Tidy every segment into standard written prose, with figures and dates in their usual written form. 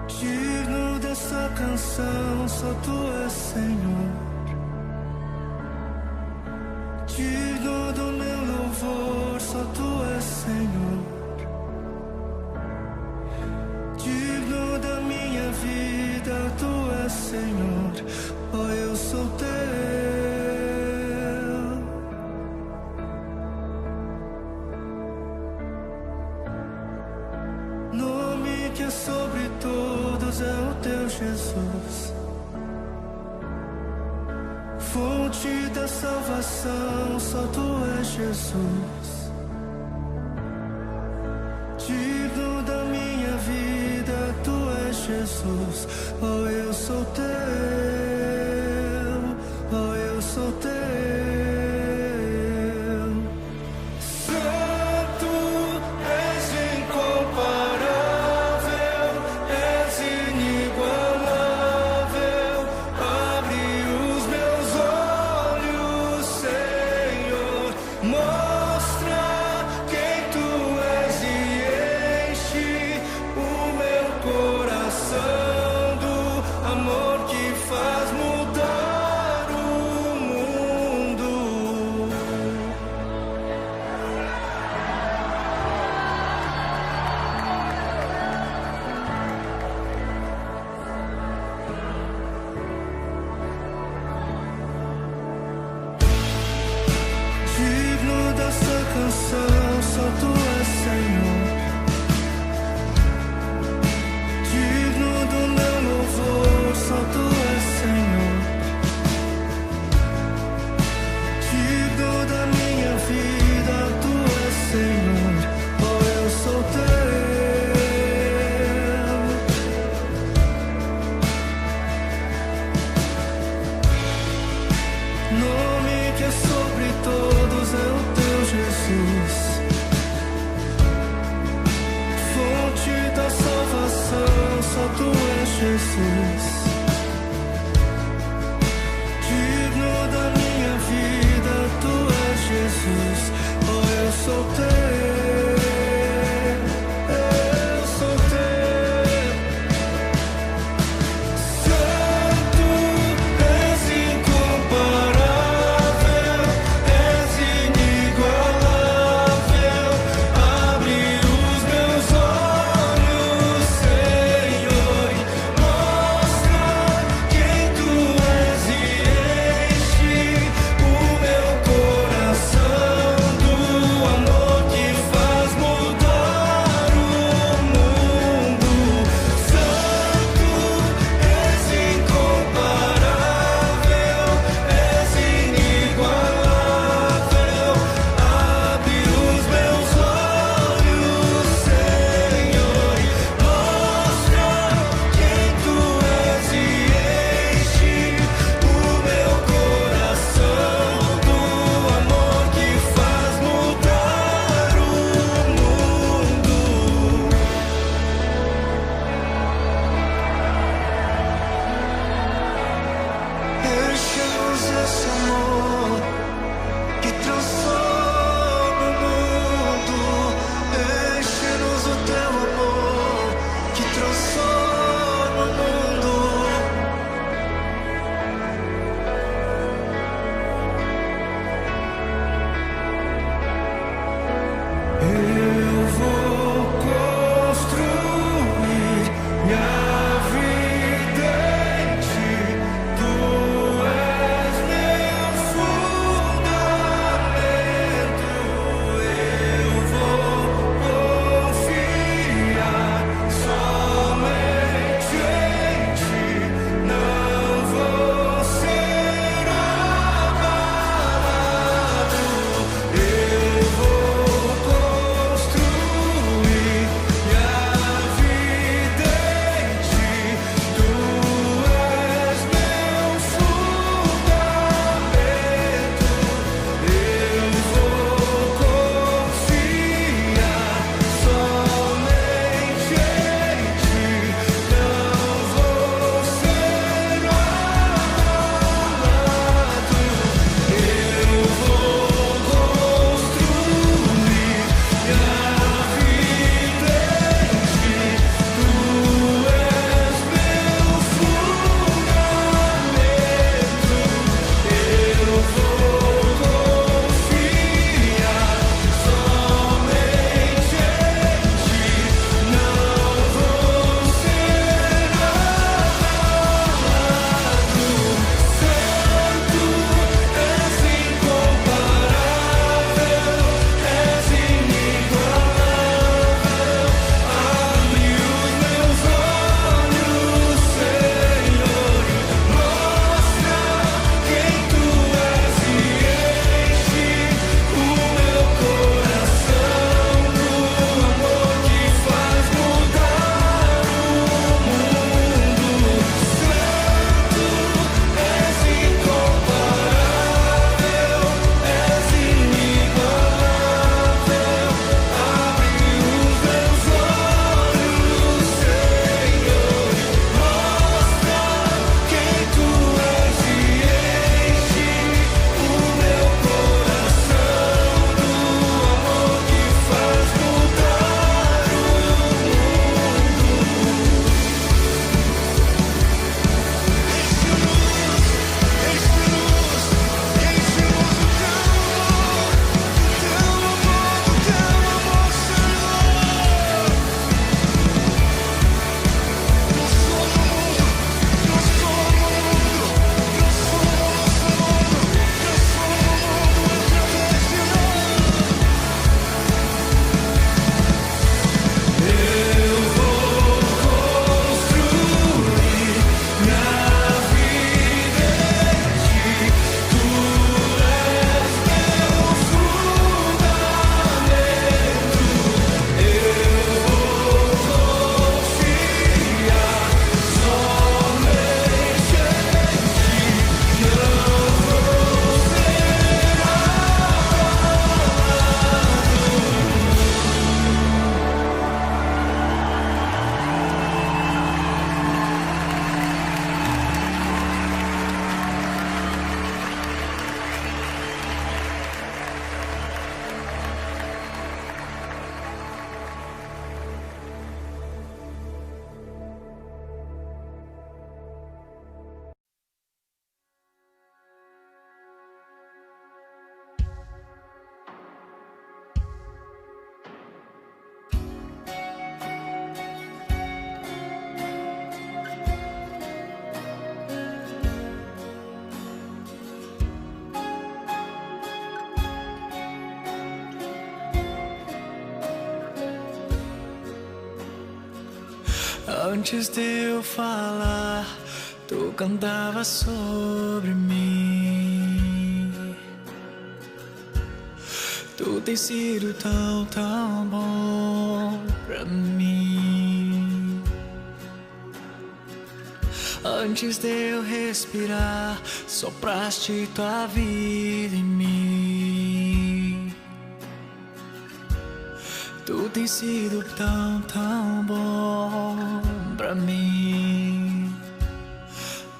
Digno dessa canção, só tu és Senhor. Digno do meu louvor, só tu és Senhor. Digno da minha vida, tu és Senhor. Oh, eu sou teu. Nome que é sobre todos é o teu Jesus. Fonte da salvação, só tu és Jesus. Digno da minha vida, tu és Jesus. Oh, eu sou teu. Oh, eu sou teu. Santo, és incomparável, és inigualável. Abre os meus olhos, Senhor. Mostra quem tu és e enche o meu coração do amor que faz mudar o mundo. Digno dessa canção, só tu és Senhor. Digno do meu louvor, só tu és Senhor. Digno da minha vida, tu és Senhor. Oh, eu sou teu. Nome que é sobre todos é o teu Jesus. Antes de eu falar, tu cantava sobre mim. Tu tem sido tão, tão bom pra mim. Antes de eu respirar, sopraste tua vida em mim. Tu tem sido tão, tão bom pra mim.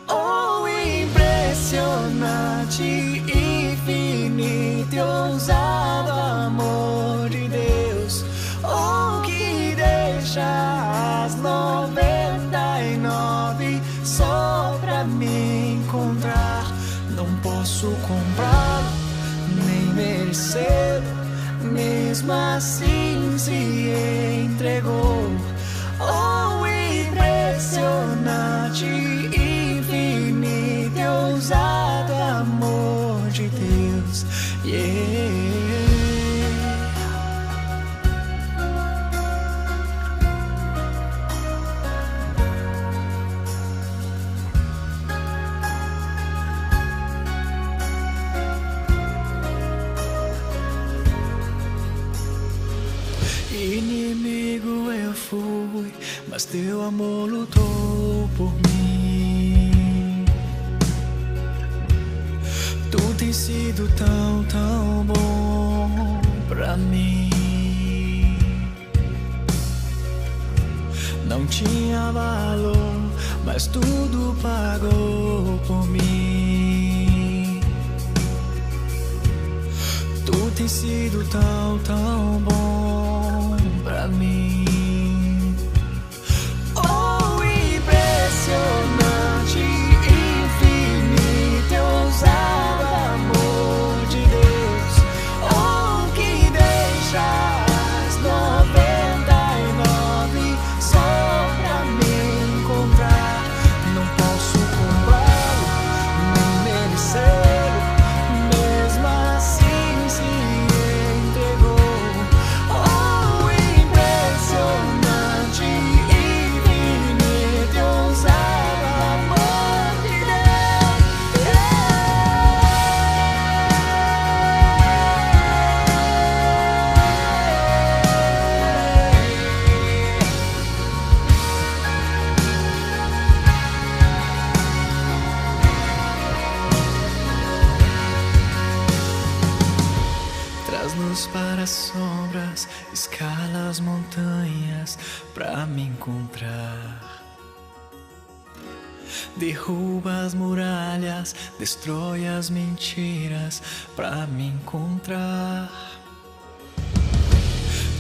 Oh, impressionante, infinito e ousado amor de Deus. Oh, que deixa as 99 só pra me encontrar. Não posso comprá-lo, nem merecer. Mesmo assim se entregou. Oh, impressionante, infinito e ousado amor de Deus. Inimigo eu fui, mas teu amor lutou por mim. Tu tens sido tão, tão bom pra mim. Não tinha valor, mas tudo pagou por mim. Tu tens sido tão, tão bom pra mim. Oh, impressionante, infinito e ousado amor de Deus. Oh, que deixa as 99 só pra me encontrar. Não posso comprá-lo, nem merecê-lo. Mesmo assim se entregou. Oh, impressionante, infinito e ousado amor de Deus. Traz-nos para as sombras, escala as montanhas pra me encontrar. Derruba as muralhas, destrói as mentiras pra me encontrar.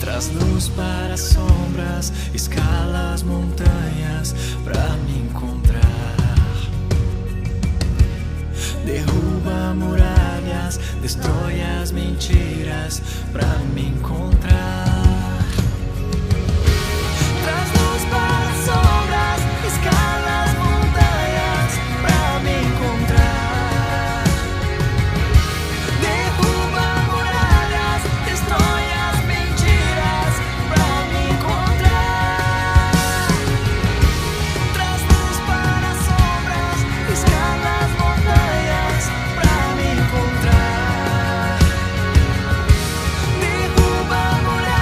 Traz-nos para as sombras, escala as montanhas pra me encontrar. Derruba muralhas, destrói as mentiras pra me encontrar. Traz-nos para as sombras, escala as montanhas pra me encontrar. Derruba muralhas, destrói as mentiras pra me encontrar. Traz-nos para as sombras, escala as montanhas pra me encontrar. Derruba muralhas.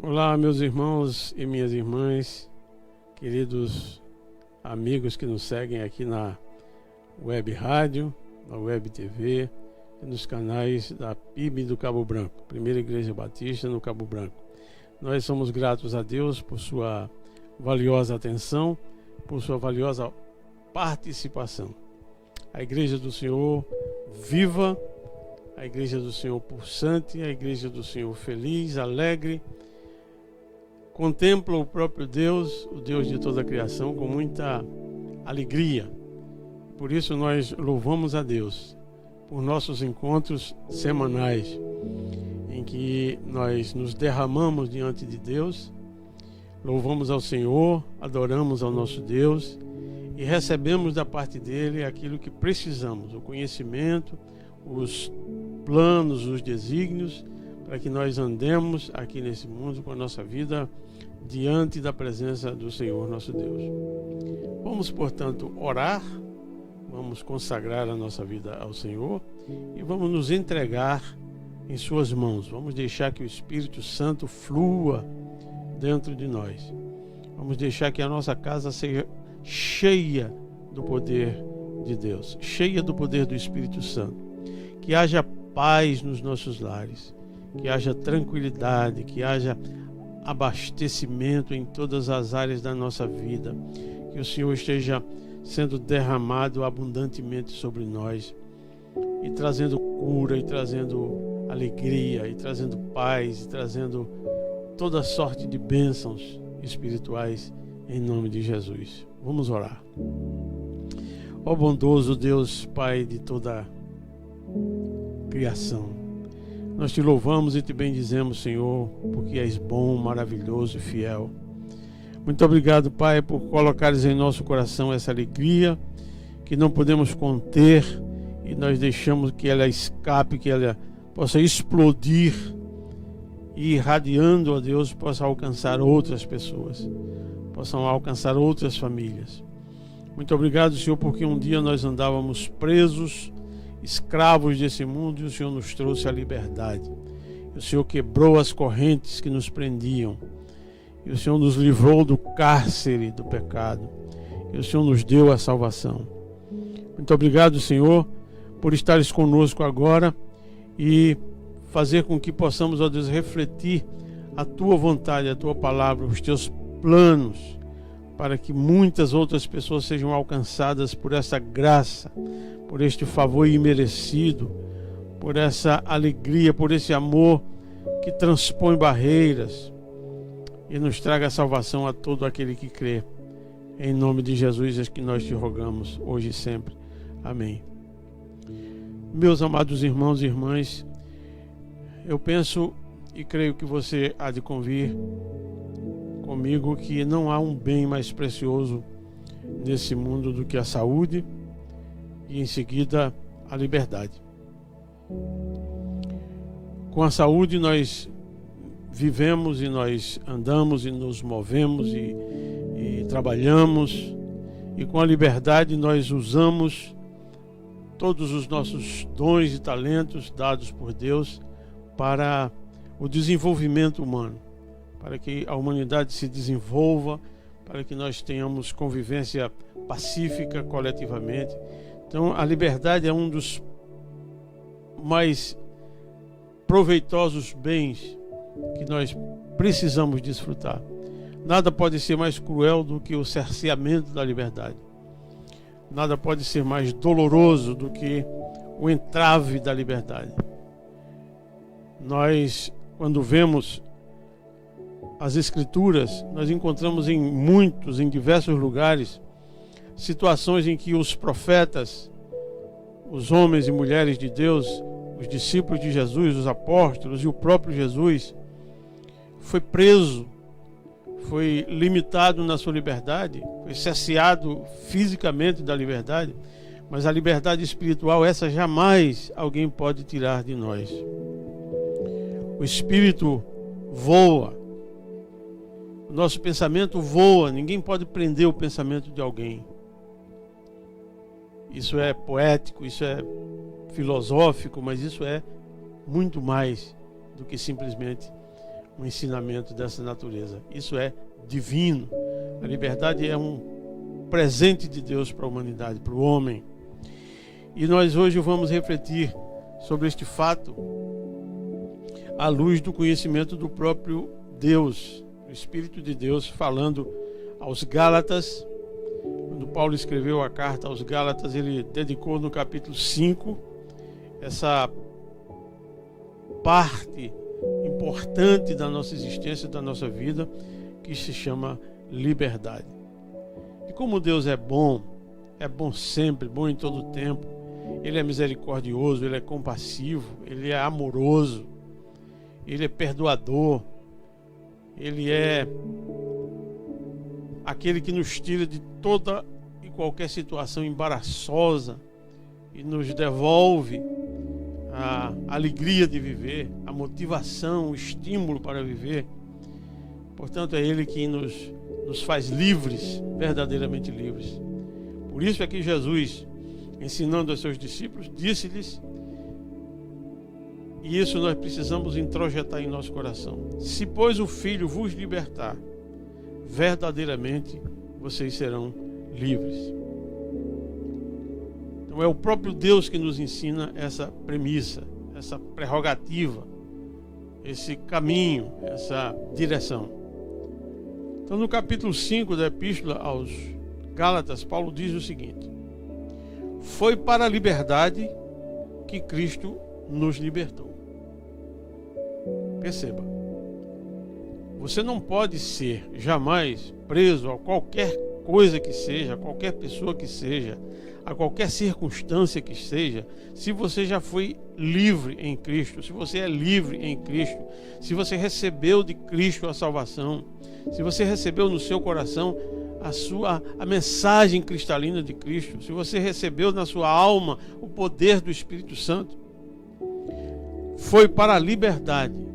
Olá, meus irmãos e minhas irmãs, queridos amigos que nos seguem aqui na Web Rádio, na Web TV e nos canais da PIB do Cabo Branco, Primeira Igreja Batista no Cabo Branco. Nós somos gratos a Deus por sua valiosa atenção, por sua valiosa participação. A Igreja do Senhor viva, a Igreja do Senhor pulsante, a Igreja do Senhor feliz, alegre, contempla o próprio Deus, o Deus de toda a criação, com muita alegria. Por isso nós louvamos a Deus por nossos encontros semanais, em que nós nos derramamos diante de Deus, louvamos ao Senhor, adoramos ao nosso Deus e recebemos da parte dele aquilo que precisamos, o conhecimento, os planos, os desígnios, para que nós andemos aqui nesse mundo com a nossa vida diante da presença do Senhor nosso Deus. Vamos, portanto, orar, vamos consagrar a nossa vida ao Senhor e vamos nos entregar em suas mãos. Vamos deixar que o Espírito Santo flua dentro de nós. Vamos deixar que a nossa casa seja cheia do poder de Deus, cheia do poder do Espírito Santo. Que haja paz nos nossos lares, que haja tranquilidade, que haja abastecimento em todas as áreas da nossa vida, que o Senhor esteja sendo derramado abundantemente sobre nós e trazendo cura, e trazendo alegria, e trazendo paz, e trazendo toda sorte de bênçãos espirituais em nome de Jesus. Vamos orar. Ó bondoso Deus, Pai de toda criação, nós te louvamos e te bendizemos, Senhor, porque és bom, maravilhoso e fiel. Muito obrigado, Pai, por colocares em nosso coração essa alegria que não podemos conter e nós deixamos que ela escape, que ela possa explodir e, irradiando, ó Deus, possa alcançar outras pessoas, possam alcançar outras famílias. Muito obrigado, Senhor, porque um dia nós andávamos presos, escravos desse mundo, e o Senhor nos trouxe a liberdade. O Senhor quebrou as correntes que nos prendiam, e o Senhor nos livrou do cárcere do pecado, e o Senhor nos deu a salvação. Muito obrigado, Senhor, por estares conosco agora e fazer com que possamos, ó Deus, refletir a Tua vontade, a Tua palavra, os Teus planos, para que muitas outras pessoas sejam alcançadas por essa graça, por este favor imerecido, por essa alegria, por esse amor que transpõe barreiras e nos traga a salvação a todo aquele que crê. Em nome de Jesus é que nós te rogamos, hoje e sempre. Amém. Meus amados irmãos e irmãs, eu penso e creio que você há de convir comigo que não há um bem mais precioso nesse mundo do que a saúde e em seguida a liberdade. Com a saúde nós vivemos e nós andamos e nos movemos e trabalhamos, e com a liberdade nós usamos todos os nossos dons e talentos dados por Deus para o desenvolvimento humano, para que a humanidade se desenvolva, para que nós tenhamos convivência pacífica coletivamente. Então a liberdade é um dos mais proveitosos bens que nós precisamos desfrutar. Nada pode ser mais cruel do que o cerceamento da liberdade. Nada pode ser mais doloroso do que o entrave da liberdade. Nós, quando vemos as Escrituras, nós encontramos em diversos lugares, situações em que os profetas, os homens e mulheres de Deus, os discípulos de Jesus, os apóstolos e o próprio Jesus, foi preso, foi limitado na sua liberdade, foi cerceado fisicamente da liberdade, mas a liberdade espiritual, essa jamais alguém pode tirar de nós. O espírito voa, o nosso pensamento voa, ninguém pode prender o pensamento de alguém. Isso é poético, isso é filosófico, mas isso é muito mais do que simplesmente um ensinamento dessa natureza. Isso é divino. A liberdade é um presente de Deus para a humanidade, para o homem. E nós hoje vamos refletir sobre este fato à luz do conhecimento do próprio Deus, o Espírito de Deus falando aos Gálatas. Quando Paulo escreveu a carta aos Gálatas, ele dedicou no capítulo 5 essa parte importante da nossa existência, da nossa vida, que se chama liberdade. E como Deus é bom sempre, bom em todo o tempo, Ele é misericordioso, Ele é compassivo, Ele é amoroso, Ele é perdoador, Ele é aquele que nos tira de toda e qualquer situação embaraçosa e nos devolve a alegria de viver, a motivação, o estímulo para viver. Portanto, é Ele que nos faz livres, verdadeiramente livres. Por isso é que Jesus, ensinando aos seus discípulos, disse-lhes, e isso nós precisamos introjetar em nosso coração: se, pois, o Filho vos libertar, verdadeiramente vocês serão livres. Então é o próprio Deus que nos ensina essa premissa, essa prerrogativa, esse caminho, essa direção. Então, no capítulo 5 da Epístola aos Gálatas, Paulo diz o seguinte: foi para a liberdade que Cristo nos libertou. Perceba, você não pode ser jamais preso a qualquer coisa que seja, a qualquer pessoa que seja, a qualquer circunstância que seja, se você já foi livre em Cristo, se você é livre em Cristo, se você recebeu de Cristo a salvação, se você recebeu no seu coração a mensagem cristalina de Cristo, se você recebeu na sua alma o poder do Espírito Santo, foi para a liberdade.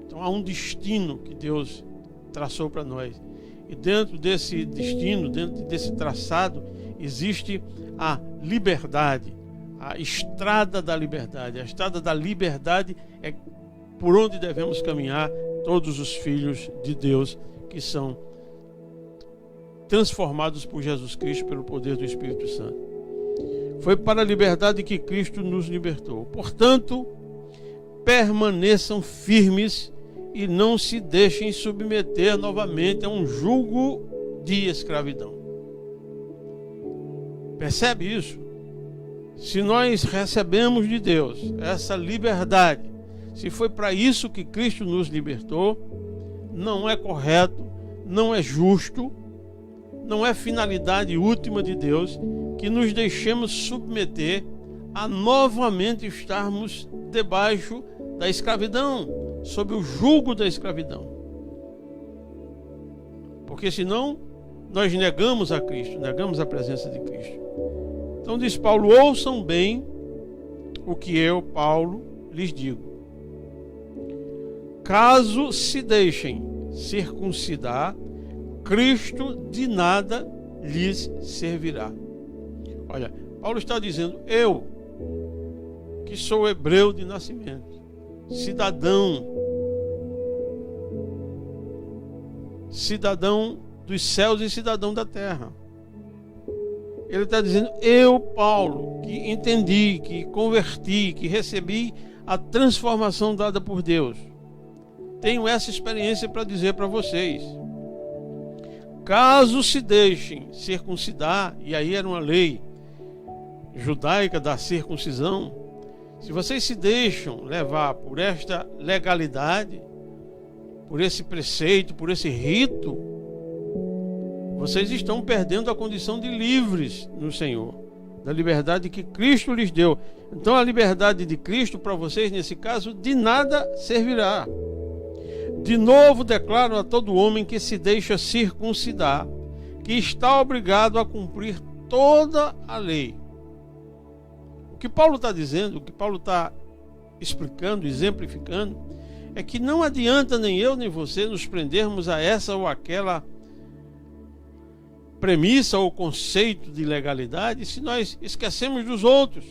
Então há um destino que Deus traçou para nós, e dentro desse destino, dentro desse traçado, existe a liberdade, a estrada da liberdade. A estrada da liberdade é por onde devemos caminhar todos os filhos de Deus que são transformados por Jesus Cristo pelo poder do Espírito Santo. Foi para a liberdade que Cristo nos libertou. Portanto, permaneçam firmes e não se deixem submeter novamente a um jugo de escravidão. Percebe isso? Se nós recebemos de Deus essa liberdade, se foi para isso que Cristo nos libertou, não é correto, não é justo, não é finalidade última de Deus que nos deixemos submeter a novamente estarmos debaixo da escravidão, sob o jugo da escravidão. Porque senão nós negamos a Cristo, negamos a presença de Cristo. Então diz Paulo: ouçam bem o que eu, Paulo, lhes digo. Caso se deixem circuncidar, Cristo de nada lhes servirá. Olha, Paulo está dizendo: eu, que sou hebreu de nascimento, cidadão dos céus e cidadão da terra. Ele está dizendo: eu, Paulo, que entendi, que converti, que recebi a transformação dada por Deus, tenho essa experiência para dizer para vocês. Caso se deixem circuncidar, e aí era uma lei judaica da circuncisão, se vocês se deixam levar por esta legalidade, por esse preceito, por esse rito, vocês estão perdendo a condição de livres no Senhor, da liberdade que Cristo lhes deu. Então a liberdade de Cristo para vocês, nesse caso, de nada servirá. De novo declaro a todo homem que se deixa circuncidar, que está obrigado a cumprir toda a lei. O que Paulo está dizendo, o que Paulo está explicando, exemplificando, é que não adianta nem eu nem você nos prendermos a essa ou aquela premissa ou conceito de legalidade se nós esquecemos dos outros.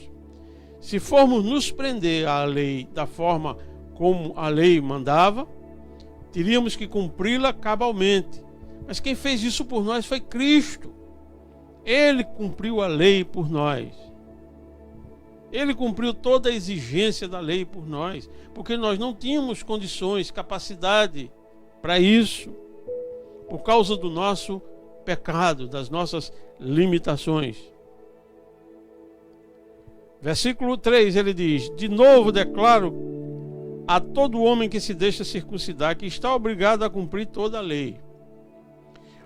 Se formos nos prender à lei da forma como a lei mandava, teríamos que cumpri-la cabalmente. Mas quem fez isso por nós foi Cristo. Ele cumpriu a lei por nós. Ele cumpriu toda a exigência da lei por nós, porque nós não tínhamos condições, capacidade para isso, por causa do nosso pecado, das nossas limitações. Versículo 3, ele diz: de novo declaro a todo homem que se deixa circuncidar que está obrigado a cumprir toda a lei.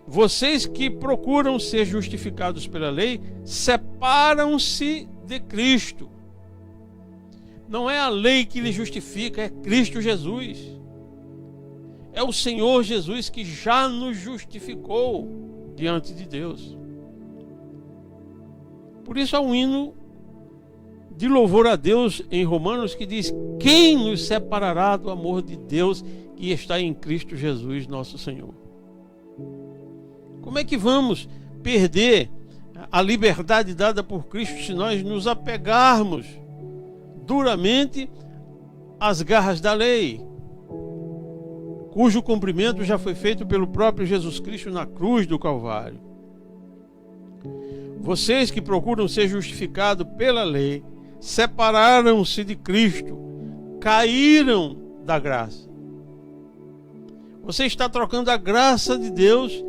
Vocês que procuram ser justificados pela lei, separam-se de Cristo. Não é a lei que lhe justifica, é Cristo Jesus. É o Senhor Jesus que já nos justificou diante de Deus. Por isso há um hino de louvor a Deus em Romanos que diz: quem nos separará do amor de Deus que está em Cristo Jesus, nosso Senhor? Como é que vamos perder a liberdade dada por Cristo se nós nos apegarmos duramente às garras da lei, cujo cumprimento já foi feito pelo próprio Jesus Cristo na cruz do Calvário? Vocês que procuram ser justificados pela lei, separaram-se de Cristo, caíram da graça. Você está trocando a graça de Deus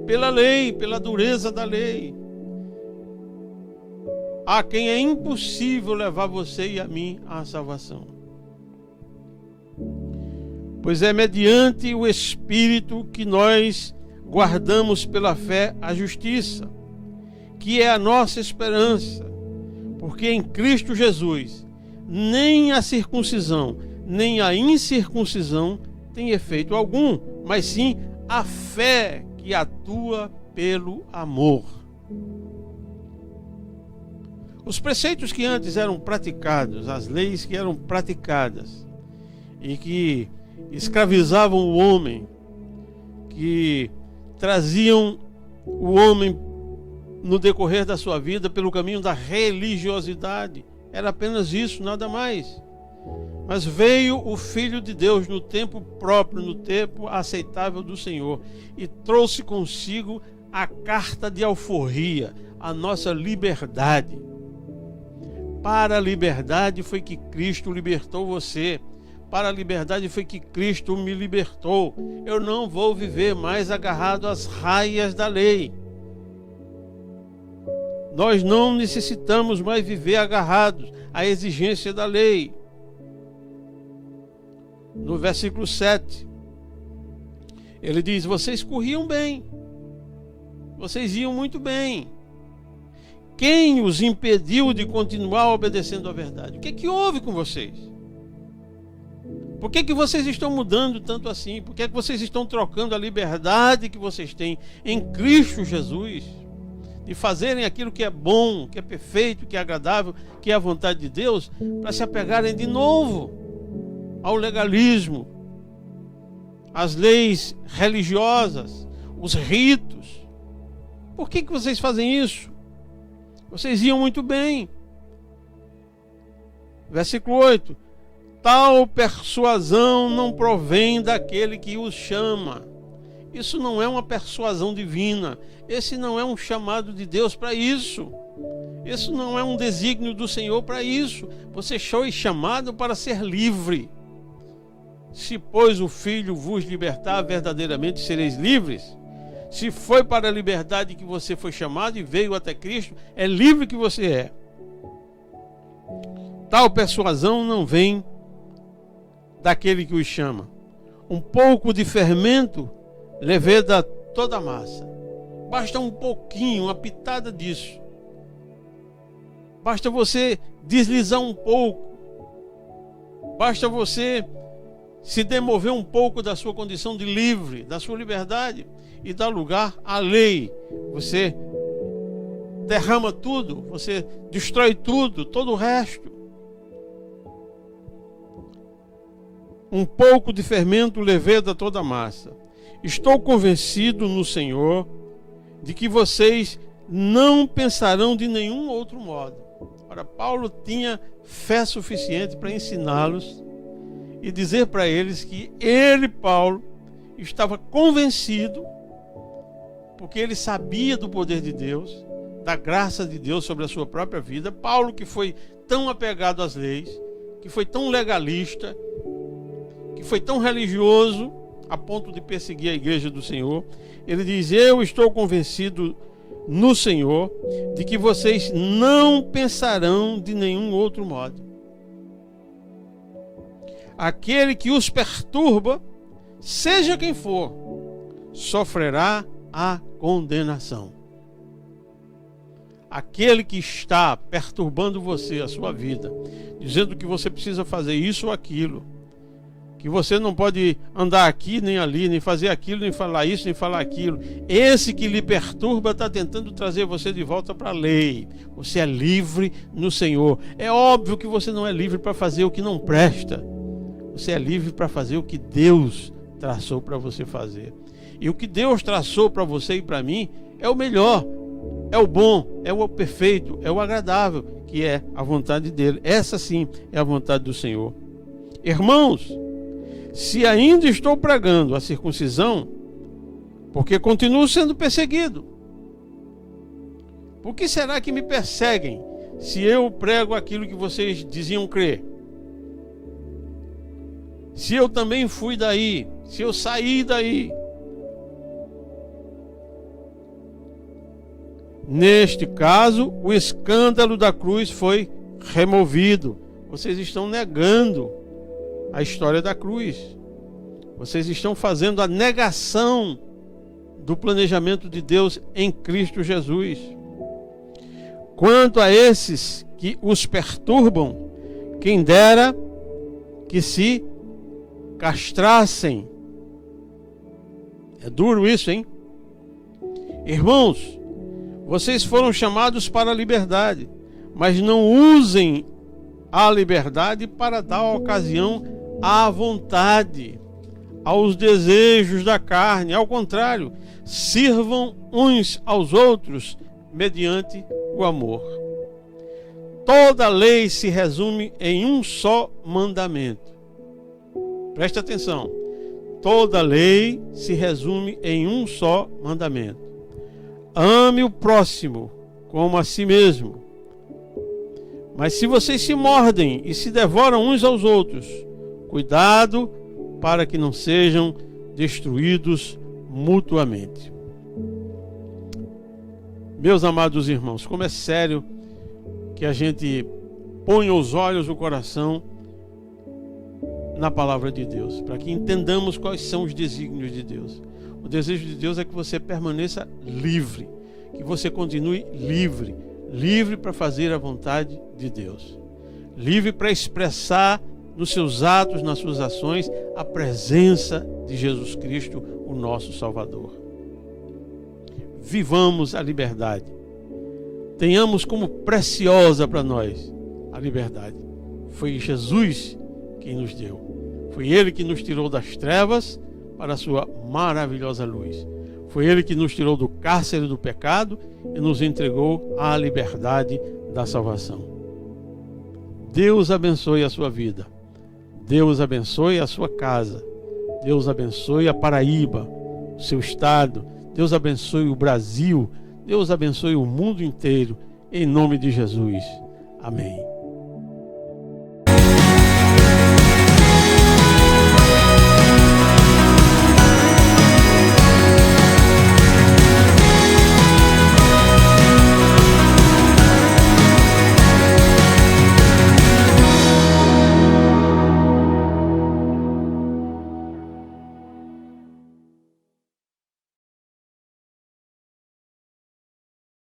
pela lei, pela dureza da lei. A quem é impossível levar você e a mim à salvação. Pois é mediante o Espírito que nós guardamos pela fé a justiça, que é a nossa esperança. Porque em Cristo Jesus nem a circuncisão, nem a incircuncisão tem efeito algum, mas sim a fé que atua pelo amor. Os preceitos que antes eram praticados, as leis que eram praticadas e que escravizavam o homem, que traziam o homem no decorrer da sua vida pelo caminho da religiosidade, era apenas isso, nada mais. Mas veio o Filho de Deus no tempo próprio, no tempo aceitável do Senhor, e trouxe consigo a carta de alforria, a nossa liberdade. Para a liberdade foi que Cristo libertou você. Para a liberdade foi que Cristo me libertou. Eu não vou viver mais agarrado às raias da lei. Nós não necessitamos mais viver agarrados à exigência da lei. No versículo 7, ele diz: vocês corriam bem, vocês iam muito bem. Quem os impediu de continuar obedecendo à verdade? O que houve com vocês? Por que vocês estão mudando tanto assim? Por que vocês estão trocando a liberdade que vocês têm em Cristo Jesus de fazerem aquilo que é bom, que é perfeito, que é agradável, que é a vontade de Deus, para se apegarem de novo ao legalismo, às leis religiosas, os ritos? Por que vocês fazem isso? Vocês iam muito bem. Versículo 8: tal persuasão não provém daquele que os chama. Isso não é uma persuasão divina. Esse não é um chamado de Deus para isso. Isso não é um desígnio do Senhor para isso. Você foi chamado para ser livre. Se, pois, o Filho vos libertar, verdadeiramente sereis livres. Se foi para a liberdade que você foi chamado e veio até Cristo, é livre que você é. Tal persuasão não vem daquele que os chama. Um pouco de fermento leveda toda a massa. Basta um pouquinho, uma pitada disso. Basta você deslizar um pouco. Basta você se demover um pouco da sua condição de livre, da sua liberdade, e dar lugar à lei. Você derrama tudo, você destrói tudo, todo o resto. Um pouco de fermento leveda toda a massa. Estou convencido no Senhor de que vocês não pensarão de nenhum outro modo. Ora, Paulo tinha fé suficiente para ensiná-los e dizer para eles que ele, Paulo, estava convencido, porque ele sabia do poder de Deus, da graça de Deus sobre a sua própria vida. Paulo, que foi tão apegado às leis, que foi tão legalista, que foi tão religioso a ponto de perseguir a igreja do Senhor, ele diz: eu estou convencido no Senhor de que vocês não pensarão de nenhum outro modo. Aquele que os perturba, seja quem for, sofrerá a condenação. Aquele que está perturbando você, a sua vida, dizendo que você precisa fazer isso ou aquilo, que você não pode andar aqui nem ali, nem fazer aquilo, nem falar isso, nem falar aquilo, esse que lhe perturba está tentando trazer você de volta para a lei. Você é livre no Senhor. É óbvio que você não é livre para fazer o que não presta. Você é livre para fazer o que Deus traçou para você fazer. E o que Deus traçou para você e para mim é o melhor, é o bom, é o perfeito, é o agradável, que é a vontade dele. Essa sim é a vontade do Senhor. Irmãos, se ainda estou pregando a circuncisão, porque continuo sendo perseguido. Por que será que me perseguem se eu prego aquilo que vocês diziam crer? Se eu também fui daí, se eu saí daí. Neste caso, o escândalo da cruz foi removido. Vocês estão negando a história da cruz. Vocês estão fazendo a negação do planejamento de Deus em Cristo Jesus. Quanto a esses que os perturbam, quem dera que se castrassem. É duro isso, hein? Irmãos, vocês foram chamados para a liberdade, mas não usem a liberdade para dar ocasião à vontade, aos desejos da carne. Ao contrário, sirvam uns aos outros mediante o amor. Toda lei se resume em um só mandamento. Preste atenção. Toda lei se resume em um só mandamento: ame o próximo como a si mesmo. Mas se vocês se mordem e se devoram uns aos outros, cuidado para que não sejam destruídos mutuamente. Meus amados irmãos, como é sério que a gente ponha os olhos no coração na palavra de Deus, para que entendamos quais são os desígnios de Deus. O desejo de Deus é que você permaneça livre, que você continue livre, livre para fazer a vontade de Deus, livre para expressar nos seus atos, nas suas ações, a presença de Jesus Cristo, o nosso Salvador. Vivamos a liberdade. Tenhamos como preciosa para nós a liberdade. Foi Jesus quem nos deu. Foi Ele que nos tirou das trevas para a sua maravilhosa luz. Foi Ele que nos tirou do cárcere do pecado e nos entregou à liberdade da salvação. Deus abençoe a sua vida. Deus abençoe a sua casa. Deus abençoe a Paraíba, o seu estado. Deus abençoe o Brasil. Deus abençoe o mundo inteiro. Em nome de Jesus. Amém.